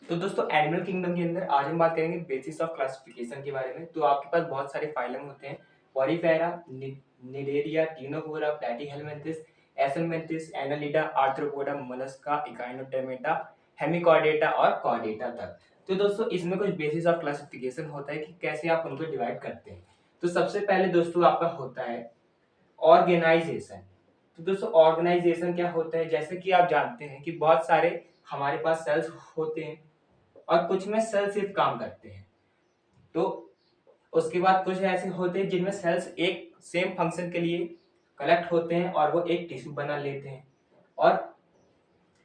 तो दोस्तों animal kingdom के अंदर आज हम बात करेंगे बेसिस ऑफ क्लासिफिकेशन के बारे में। तो आपके पास बहुत सारे फाइलम होते हैं, Porifera, Cnidaria, Ctenophora, Platyhelminthes, Aschelminthes, Annelida, Arthropoda, Mollusca, Echinodermata, Hemichordata और कॉर्डेटा तक। तो दोस्तों इसमें कुछ बेसिस ऑफ क्लासिफिकेशन होता है कि कैसे आप उनको डिवाइड करते हैं। तो सबसे पहले दोस्तों आपका होता है ऑर्गेनाइजेशन। तो दोस्तों ऑर्गेनाइजेशन क्या होता है, जैसे कि आप जानते हैं कि बहुत सारे हमारे पास सेल्स होते हैं और कुछ में सेल सिर्फ काम करते हैं। तो उसके बाद कुछ ऐसे होते हैं जिनमें सेल्स एक सेम फंक्शन के लिए कलेक्ट होते हैं और वो एक टिश्यू बना लेते हैं। और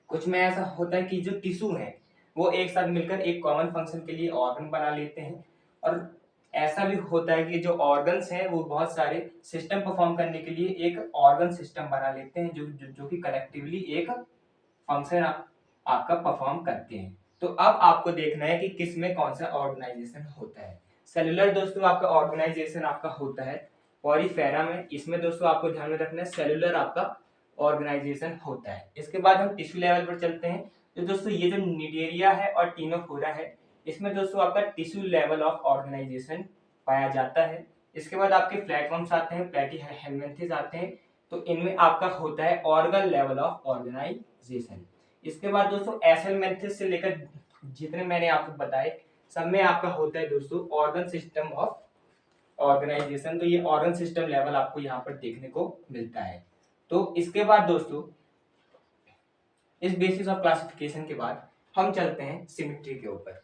कुछ में ऐसा होता है कि जो टिश्यू है वो एक साथ मिलकर एक कॉमन फंक्शन के लिए ऑर्गन बना लेते हैं। और ऐसा भी होता है कि जो ऑर्गन्स हैं वो बहुत सारे सिस्टम परफॉर्म करने के लिए एक ऑर्गन सिस्टम बना लेते हैं जो कि कलेक्टिवली एक फंक्शन आपका परफॉर्म करते हैं। तो अब आपको देखना है कि किस में कौन सा ऑर्गेनाइजेशन होता है। सेलुलर दोस्तों आपका ऑर्गेनाइजेशन आपका होता है पॉलीफेरा में। इसमें दोस्तों आपको ध्यान में रखना है सेलुलर आपका ऑर्गेनाइजेशन होता है। इसके बाद हम टिश्यू लेवल पर चलते हैं। तो दोस्तों ये जो निडेरिया है और टिनोफोरा है, इसमें दोस्तों आपका टिश्यू लेवल ऑफ ऑर्गेनाइजेशन पाया जाता है। इसके बाद आपके प्लेटफॉर्म्स आते हैं, प्लैटीहेलमिन्थिस आते हैं। तो इनमें आपका होता है ऑर्गन लेवल ऑफ ऑर्गेनाइजेशन। इसके बाद दोस्तों एसलमिन्थिस से लेकर जितने मैंने आपको बताए सब में आपका होता है दोस्तों ऑर्गन सिस्टम ऑफ ऑर्गेनाइजेशन। तो ये ऑर्गन सिस्टम लेवल आपको यहाँ पर देखने को मिलता है। तो इसके बाद दोस्तों इस बेसिस ऑफ क्लासिफिकेशन के बाद हम चलते हैं सिमेट्री के ऊपर।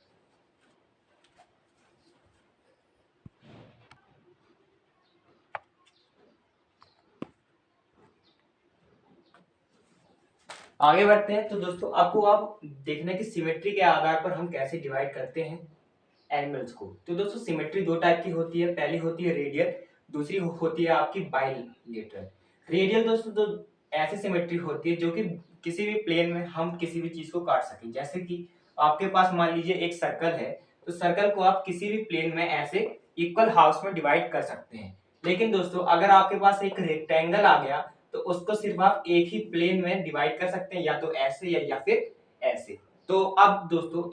आगे बढ़ते हैं। तो दोस्तों आपको अब देखना है कि सिमेट्री के आधार पर हम कैसे डिवाइड करते हैं एनिमल्स को। तो दोस्तों सिमेट्री दो टाइप की होती है, पहली होती है रेडियल, दूसरी होती है आपकी बाइलेटरल। रेडियल दोस्तों तो ऐसी सिमेट्री होती है जो कि किसी भी प्लेन में हम किसी भी चीज को काट सकें। जैसे कि आपके पास मान लीजिए एक सर्कल है, तो सर्कल को आप किसी भी प्लेन में ऐसे इक्वल हाफ्स में डिवाइड कर सकते हैं। लेकिन दोस्तों अगर आपके पास एक रेक्टेंगल आ गया तो उसको सिर्फ आप एक ही प्लेन में डिवाइड कर सकते हैं, या तो ऐसे या फिर ऐसे। तो अब दोस्तों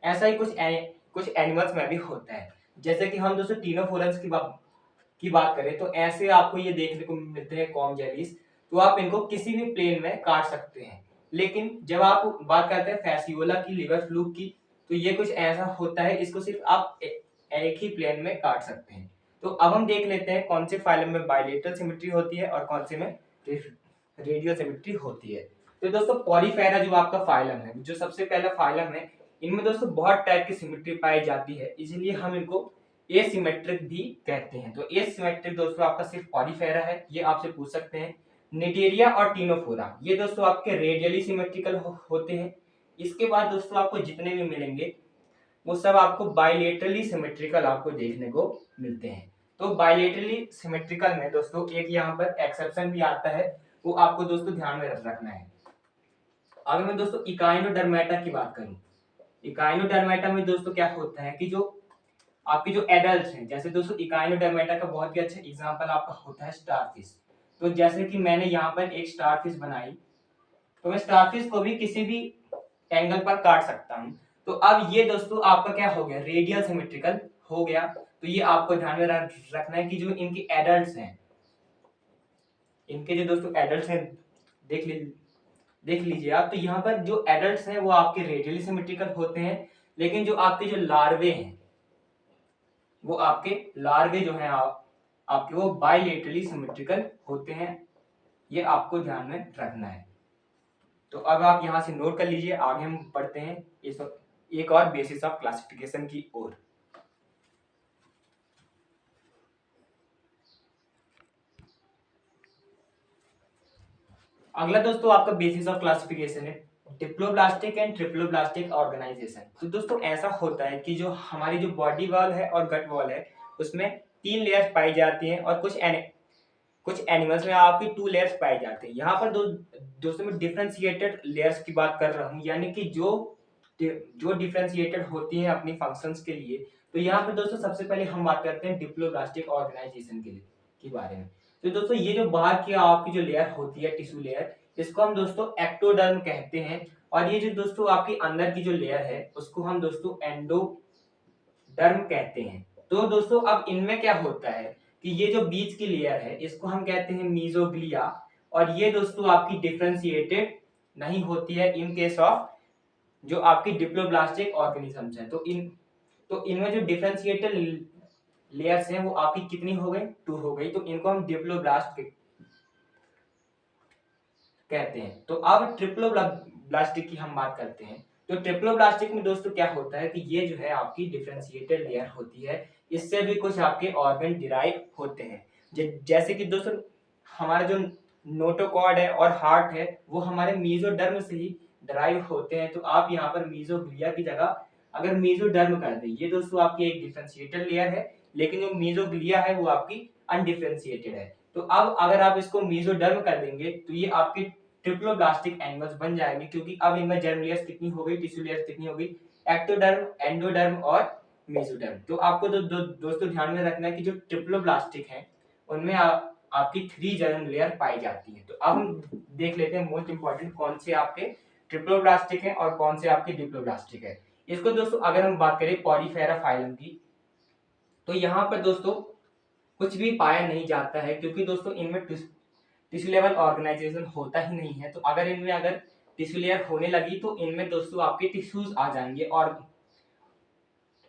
ऐसा ही कुछ एनिमल्स में भी होता है। जैसे कि हम दोस्तों टिनोफोरस की बात करें तो ऐसे आपको ये देखने को मिलते हैं कॉम जेलीज। तो आप इनको किसी भी प्लेन में काट सकते हैं। लेकिन जब आप बात करते हैं फैसियोला की, लिवर फ्लूक की, तो ये कुछ ऐसा होता है, इसको सिर्फ आप एक ही प्लेन में काट सकते हैं। तो अब हम देख लेते हैं कौन से फाइलम में बाइलेटरल सिमेट्री होती है और कौन से में रेडियल सिमेट्री होती है। तो दोस्तों पॉलीफेरा जो आपका फाइलम है, जो सबसे पहला फाइलम है, इनमें दोस्तों बहुत टाइप की सिमेट्री पाई जाती है, इसलिए हम इनको एसिमेट्रिक भी कहते हैं। तो एसिमेट्रिक दोस्तों आपका सिर्फ पॉलीफेरा है, ये आपसे पूछ सकते हैं। निडेरिया और टिनोफोरा ये दोस्तों आपके रेडियली सिमेट्रिकल होते हैं। इसके बाद दोस्तों आपको जितने भी मिलेंगे वो सब आपको बाइलेटरली सिमेट्रिकल आपको देखने को मिलते हैं। तो बाइलेटरली सिमेट्रिकल में दोस्तों एक यहाँ पर एक्सेप्शन भी आता है, वो आपको दोस्तों ध्यान में रखना है। अगर मैं दोस्तों इकाइनोडर्मेटा की बात करूं, इकाइनोडर्मेटा में दोस्तों क्या होता है कि जो आपके जो एडल्ट्स हैं, जैसे दोस्तों इकाइनोडर्मेटा का बहुत ही अच्छा एग्जांपल आपका होता है स्टारफिश। तो जैसे कि मैंने यहाँ पर एक स्टारफिश बनाई, तो मैं स्टारफिश को भी किसी भी एंगल पर काट सकता हूँ। तो अब ये दोस्तों आपका क्या हो गया, रेडियल सिमेट्रिकल हो गया। तो ये आपको ध्यान में रखना है कि जो इनके एडल्ट्स हैं, इनके जो दोस्तों एडल्ट्स हैं देख लीजिए आप। तो यहाँ पर जो एडल्ट्स हैं वो आपके रेडियली सिमेट्रिकल होते हैं, लेकिन जो आपके जो लार्वे हैं वो आपके लार्वे जो हैं आपके वो बाइलेटरली सिमेट्रिकल होते हैं। ये आपको ध्यान में रखना है। तो अब आप यहां से नोट कर लीजिए, आगे हम पढ़ते हैं इस एक और बेसिस ऑफ क्लासिफिकेशन की ओर। अगला दोस्तों आपका बेसिस ऑफ क्लासिफिकेशन है डिप्लोब्लास्टिक एंड ट्रिप्लोब्लास्टिक ऑर्गेनाइजेशन। तो दोस्तों ऐसा होता है कि जो हमारी जो बॉडी वॉल है और गट वॉल है उसमें 3 लेयर्स पाई जाती हैं, और कुछ एनिमल्स में आपकी 2 लेयर्स पाए जाते हैं। यहाँ पर दोस्तों मैं डिफरेंशिएटेड लेयर्स की बात कर रहा हूँ, यानी कि जो डिफरेंशिएटेड होती हैं अपनी फंक्शंस के लिए। तो यहाँ पर दोस्तों सबसे पहले हम बात करते हैं डिप्लोब्लास्टिक ऑर्गेनाइजेशन के बारे में। तो दोस्तों ये जो बाहर की आपकी जो लेयर होती है टिश्यू लेयर, इसको हम दोस्तों एक्टोडर्म कहते हैं। और ये जो दोस्तों आपकी अंदर की जो लेयर है उसको हम दोस्तों एंडोडर्म कहते हैं। तो दोस्तों अब इनमें क्या होता है कि ये जो बीच की लेयर है इसको हम कहते हैं मीजोग्लिया, और ये दोस्तों आपकी डिफरेंशिएटेड नहीं होती है इन केस ऑफ जो आपकी डिप्लोब्लास्टिक ऑर्गेनिजम्स हैं। तो इनमें जो डिफरेंशिएटेड लेयर्स हैं वो आपकी कितनी हो गई, 2 हो गई, तो इनको हम डिप्लोब्लास्ट कहते हैं। तो अब ट्रिप्लोब्लास्टिक की हम बात करते हैं। तो ट्रिप्लोब्लास्टिक में दोस्तों क्या होता है कि ये जो है आपकी डिफरेंशिएटेड लेयर होती है, इससे भी कुछ आपके ऑर्गन डिराइव होते हैं। जैसे कि दोस्तों हमारा जो नोटोकॉर्ड है और हार्ट है वो हमारे मीजोडर्म से ही डिराइव होते हैं। तो आप यहाँ पर मीजोग्लिया की जगह अगर मीजोडर्म कर दें, ये दोस्तों आपकी एक डिफरेंशिएटेड लेयर है, लेकिन जो मीजोग्लिया है वो आपकी अनडिफरेंशिएटेड है। तो अब अगर आप इसको मीजोडर्म कर देंगे तो ये आपकी ट्रिप्लोब्लास्टिक एनिमल्स बन जाएंगे, क्योंकि अब इनमें जर्म लेयर्स कितनी हो गई, टिश्यू लेयर्स कितनी हो गई, एक्टोडर्म, एंडोडर्म और मेसोडर्म। तो आपको दोस्तों ध्यान में रखना है कि जो ट्रिप्लोब्लास्टिक है उनमें आपकी 3 जर्म लेयर पाई जाती है। तो अब हम देख लेते हैं मोस्ट इंपॉर्टेंट कौन से आपके ट्रिप्लोब्लास्टिक है और कौन से आपके डिप्लोब्लास्टिक है। इसको दोस्तों अगर हम बात करें पॉलीफेरा फाइलम की, तो यहाँ पर दोस्तों कुछ भी पाया नहीं जाता है, क्योंकि दोस्तों इनमें टिश्यू लेवल ऑर्गेनाइजेशन होता ही नहीं है। तो अगर इनमें अगर टिश्यू लेयर होने लगी तो इनमें दोस्तों आपके टिश्यूज आ जाएंगे और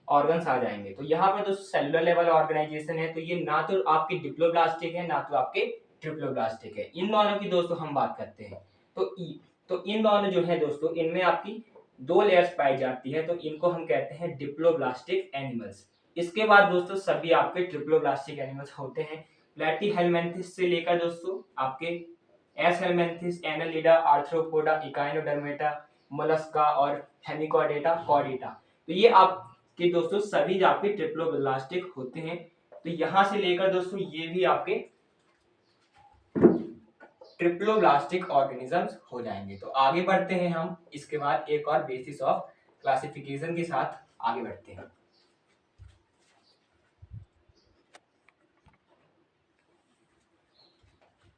ऑर्गन्स आ जाएंगे। तो यहाँ पर दोस्तों सेलुलर लेवल ऑर्गेनाइजेशन है, तो ये ना तो आपके डिप्लोब्लास्टिक है ना तो आपके ट्रिप्लोब्लास्टिक है। इन दोनों की दोस्तों हम बात करते हैं। तो इन दोनों जो है दोस्तों इनमें आपकी 2 लेयर्स पाई जाती है, तो इनको हम कहते हैं डिप्लोब्लास्टिक एनिमल्स। इसके बाद दोस्तों सभी आपके ट्रिप्लोब्लास्टिक एनिमल्स होते हैं। प्लेटीहेलमिन्थेस से लेकर दोस्तों आपके Aschelminthes, Annelida, Arthropoda, Echinodermata, Mollusca और हेमिकॉर्डेटा, कॉर्डेटा, तो ये आपके दोस्तों सभी आपके ट्रिप्लोब्लास्टिक होते हैं। तो यहां से लेकर दोस्तों ये भी आपके ट्रिप्लोब्लास्टिक ऑर्गेनिजम्स हो जाएंगे। तो आगे बढ़ते हैं हम, इसके बाद एक और बेसिस ऑफ क्लासिफिकेशन के साथ आगे बढ़ते हैं।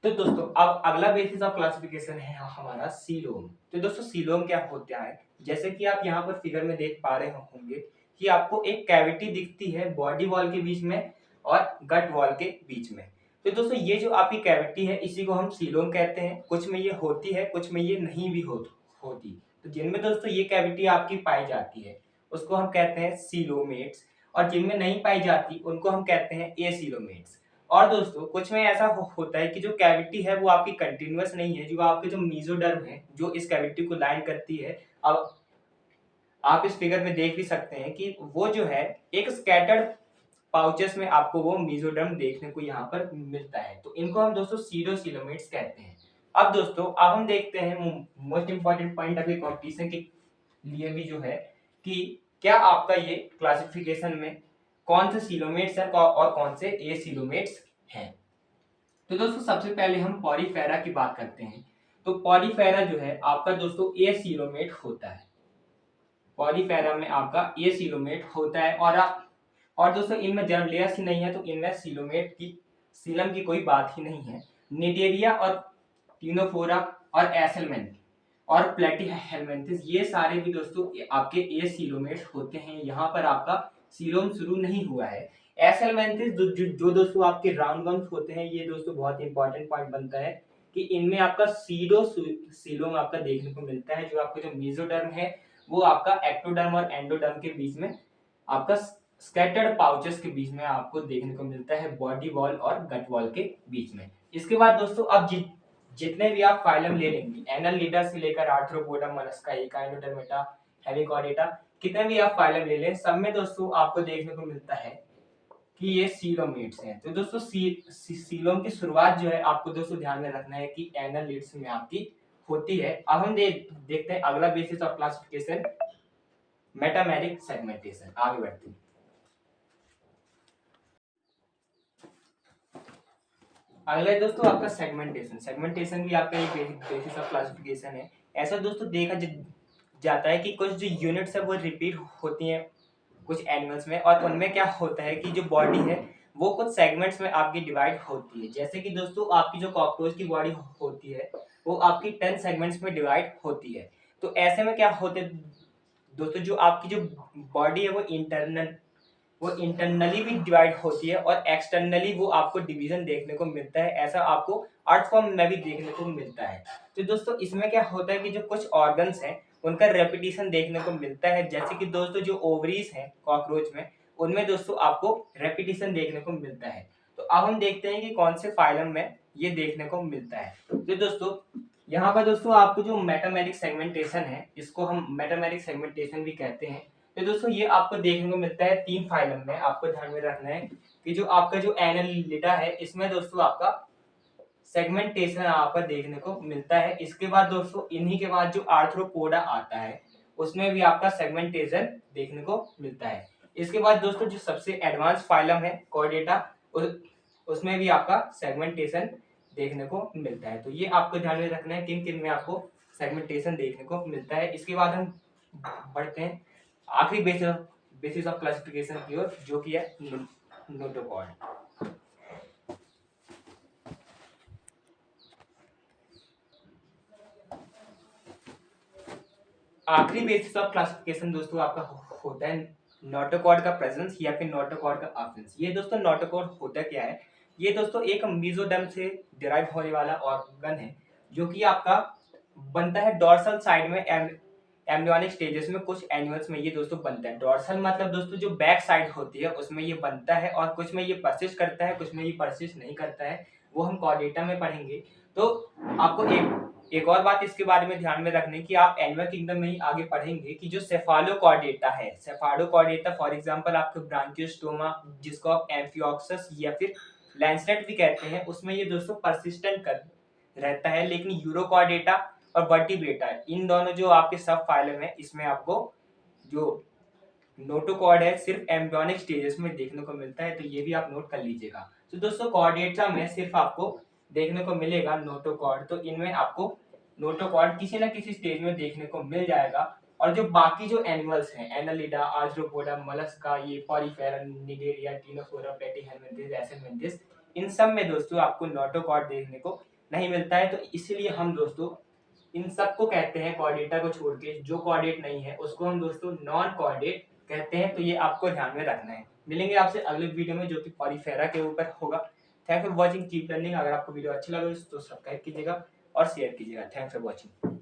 तो दोस्तों अब अगला बेसिस ऑफ क्लासिफिकेशन है हमारा सीलोम। तो दोस्तों सीलोम क्या होता है, जैसे कि आप यहाँ पर फिगर में देख पा रहे होंगे कि आपको एक कैविटी दिखती है बॉडी वॉल के बीच में और गट वॉल के बीच में। तो दोस्तों ये जो आपकी कैविटी है इसी को हम सीलोम कहते हैं। कुछ में ये होती है, कुछ में ये नहीं भी होती। तो जिनमें दोस्तों ये कैविटी आपकी पाई जाती है उसको हम कहते हैं सीलोमेट्स, और जिनमें नहीं पाई जाती उनको हम कहते हैं एसीलोमेट्स। और दोस्तों कुछ में ऐसा होता है कि जो कैविटी है वो आपकी कंटिन्यूअस नहीं है, जो आपके जो मीजोडर्म है जो इस कैविटी को लाइन करती है। अब आप इस फिगर में देख भी सकते हैं कि वो जो है एक स्कैटर्ड पाउचेस में आपको वो मीजोडर्म देखने को यहाँ पर मिलता है। तो इनको हम दोस्तों सीडोसिलोमेट्स कहते हैं। अब दोस्तों अब हम देखते हैं मोस्ट इंपॉर्टेंट पॉइंट अभी कॉम्पिटिशन के लिए भी जो है कि क्या आपका ये क्लासिफिकेशन में कौन से सीलोमेट्स हैं और कौन से एसीलोमेट्स हैं। तो दोस्तों सबसे पहले हम पॉलीफेरा की बात करते हैं। तो पॉलीफेरा जो है आपका दोस्तों एसीलोमेट होता है। पॉलीफेरा में आपका एसीलोमेट होता है, और दोस्तों इनमें जर्म लेयर्स ही नहीं है, तो इनमें सीलम की कोई बात ही नहीं है। निडेरिया और टिनोफोरा और एसेलमेंथ और प्लेटीहेलमिन्थेस ये सारे भी दोस्तों आपके एसीलोमेट्स होते हैं। यहाँ पर आपका सीलोम शुरू नहीं हुआ है। एसेलमेंथिस जो दोस्तों आपके राउंड गम्स होते हैं, ये दोस्तों बहुत इंपॉर्टेंट पॉइंट बनता है कि इनमें आपका सीडो सीलोम आपका देखने को मिलता है। जो आपका जो मेसोडर्म है वो आपका एक्टोडर्म और एंडोडर्म के बीच में आपका स्कैटर्ड पाउचेस के बीच में आपको देखने को मिलता है, बॉडी वॉल और गट वॉल के बीच में। इसके बाद दोस्तों अब जितने भी आप फाइलम ले लेंगे, एनालिडा से लेकर आर्थ्रोपोडा, मोलस्का, इकाइनोडर्मेटा, हेमिकॉर्डेटा, कितने भी आप फाइलम ले लें सब में दोस्तों आपको देखने को मिलता है कि ये सीलोमेट्स हैं। तो दोस्तों सीलोम की शुरुआत जो है आपको दोस्तों ध्यान में रखना है कि एनालिड्स में आपकी होती है। अब हम देखते हैं अगला basis of classification, metameric segmentation. आगे बढ़ते हैं। अगला है दोस्तों आपका सेगमेंटेशन। सेगमेंटेशन भी आपका एक बेसिस ऑफ क्लासिफिकेशन है। ऐसा दोस्तों देखा जाता है कि कुछ जो यूनिट्स है वो रिपीट होती हैं कुछ एनिमल्स में, और उनमें क्या होता है कि जो बॉडी है वो कुछ सेगमेंट्स में आपकी डिवाइड होती है। जैसे कि दोस्तों आपकी जो कॉकरोच की बॉडी होती है वो आपकी 10 सेगमेंट्स में डिवाइड होती है। तो ऐसे में क्या होते दोस्तों, जो आपकी जो बॉडी है वो इंटरनली भी डिवाइड होती है और एक्सटर्नली वो आपको डिवीजन देखने को मिलता है। ऐसा आपको अर्थ फॉर्म में भी देखने को मिलता है। तो दोस्तों इसमें क्या होता है कि जो कुछ ऑर्गन्स हैं उनका रेपिटेशन देखने को मिलता है, जैसे कि दोस्तों जो ओवरीज हैं कॉकरोच में, उनमें दोस्तों आपको रेपिटेशन देखने को मिलता है। तो अब हम देखते हैं कि कौन से फाइलम में ये देखने को मिलता है। तो दोस्तों यहाँ पर दोस्तों आपको जो मेटामेरिक सेगमेंटेशन है, इसको हम मेटामेरिक सेगमेंटेशन भी कहते हैं। तो दोस्तों ये आपको देखने को मिलता है 3 फाइलम में। आपको ध्यान में रखना है कि जो आपका जो एनालिटा है, इसमें दोस्तों आपका सेगमेंटेशन यहाँ पर देखने को मिलता है। इसके बाद दोस्तों इन्हीं के बाद जो आर्थ्रोपोडा आता है, उसमें भी आपका सेगमेंटेशन देखने को मिलता है। इसके बाद दोस्तों जो सबसे एडवांस फाइलम है कॉर्डेटा, उसमें भी आपका सेगमेंटेशन देखने को मिलता है। तो ये आपको ध्यान में रखना है किन किन में आपको सेगमेंटेशन देखने को मिलता है। इसके बाद हम बढ़ते हैं आखिरी बेसिस ऑफ क्लासिफिकेशन की ओर, जो कि है नोटोकॉर्ड। आखिरी बेसिस ऑफ क्लासिफिकेशन दोस्तों आपका होता है नोटोकॉर्ड का प्रेजेंस या फिर नोटोकॉर्ड का एब्सेंस। ये दोस्तों नोटोकॉर्ड होता क्या है, ये दोस्तों एक मेसोडर्म से डिराइव होने वाला ऑर्गन है, जो कि आपका बनता है डोर्सल साइड में एम्ब्रियोनिक स्टेजेस में। कुछ एनिमल्स में ये दोस्तों बनता है। डोर्सल मतलब दोस्तों जो बैक साइड होती है उसमें ये बनता है, और कुछ में ये परसिस्ट करता है, कुछ में ये परसिस्ट नहीं करता है, वो हम कॉर्डेटा में पढ़ेंगे। तो आपको एक और बात इसके बारे में ध्यान में रखने की, आप एनिमल किंगडम में ही आगे पढ़ेंगे कि जो सेफालोकॉर्डेटा है, सेफालोकॉर्डेटा फॉर एग्जांपल आपको ब्रांकियोस्टोमा, जिसको आप एम्फियोक्सस या फिर लैंसलेट भी कहते हैं, उसमें ये दोस्तों परसिस्टेंट कर रहता है। लेकिन यूरोकॉर्डेटा और वर्टिब्रेटा, इन दोनों जो आपके सब फाइलम है, इसमें आपको जो नोटोकॉर्ड है सिर्फ एम्ब्रियोनिक स्टेजेस में देखने को मिलता है। तो ये भी आप नोट कर लीजिएगा। तो दोस्तों कॉर्डेटा में सिर्फ आपको देखने को मिलेगा नोटोकॉर्ड। तो इनमें आपको नोटोकॉर्ड किसी ना किसी स्टेज में देखने को मिल जाएगा। और जो बाकी जो एनिमल्स हैं, एनालिडा, आर्थ्रोपोडा, मोलस्का, ये पॉलीफेरा, निडेरिया, टिनोफोरा, प्लेटीहेलमिन्थिस, एसेलमिन्थिस, इन सब में दोस्तों आपको नोटोकॉर्ड देखने को नहीं मिलता है। तो इसीलिए हम दोस्तों इन सबको कहते हैं, कॉर्डेटा को छोड़ के जो कॉर्डेट नहीं है उसको हम दोस्तों नॉन कॉर्डेट कहते हैं। तो ये आपको ध्यान में रखना है। मिलेंगे आपसे अगले वीडियो में, जो कि पॉलीफेरा के ऊपर होगा। Thanks for watching, keep learning. अगर आपको वीडियो अच्छा लगे तो सब्सक्राइब कीजिएगा और शेयर कीजिएगा। Thanks for watching.